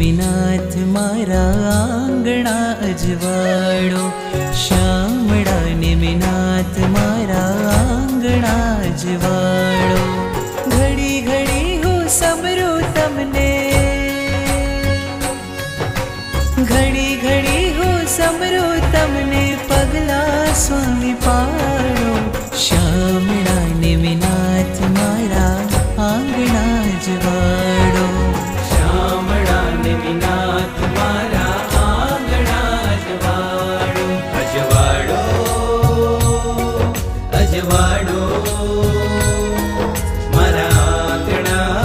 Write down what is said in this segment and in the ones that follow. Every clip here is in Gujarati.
નિમિનાથ મારા આંગણા અજવાળો, શામળા નિમિનાથ મારા આંગણા અજવાળો. ઘડી ઘડી હું સમરું તમને, ઘડી ઘડી હું સમરું તમને, પગલા સ્વામી પાડો. શામળા નિમિનાથ મારા આંગણા અજવાળો, શામળા નિમિનાથ મારા આંગણા અજવાળો. અજવાળો અજવાળો મારા આંગણા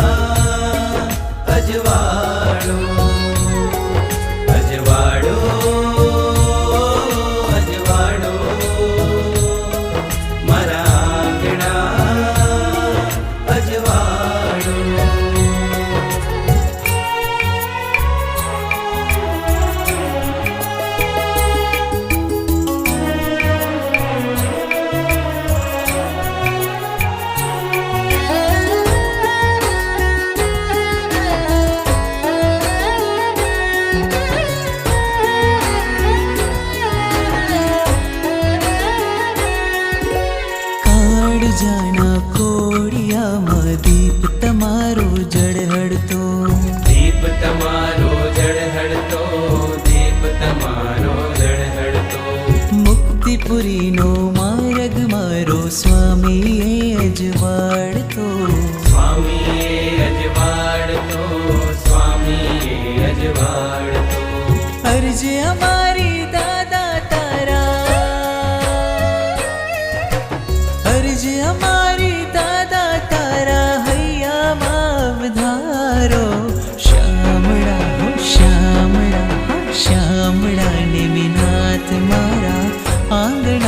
અજવાળો. અજવાળો અજવાળો મારા આંગણા અજવાળો. જાના કોડિયામાં દીપ તમારો જળહળતો, દીપ તમારો જળહળતો, દીપ તમારો જળહળતો. મુક્તિપુરીનો માર્ગ મારો સ્વામીએ અજવાળતો, સ્વામીએ અજવાળતો, સ્વામીએ અજવાળતો. અરજ અમારી દાદા તારા, અરજ અમારી દાદા તારા હૈયામાં વધારો. શામળા હો શામળા, શામળા નિમિનાથ મારા આંગણા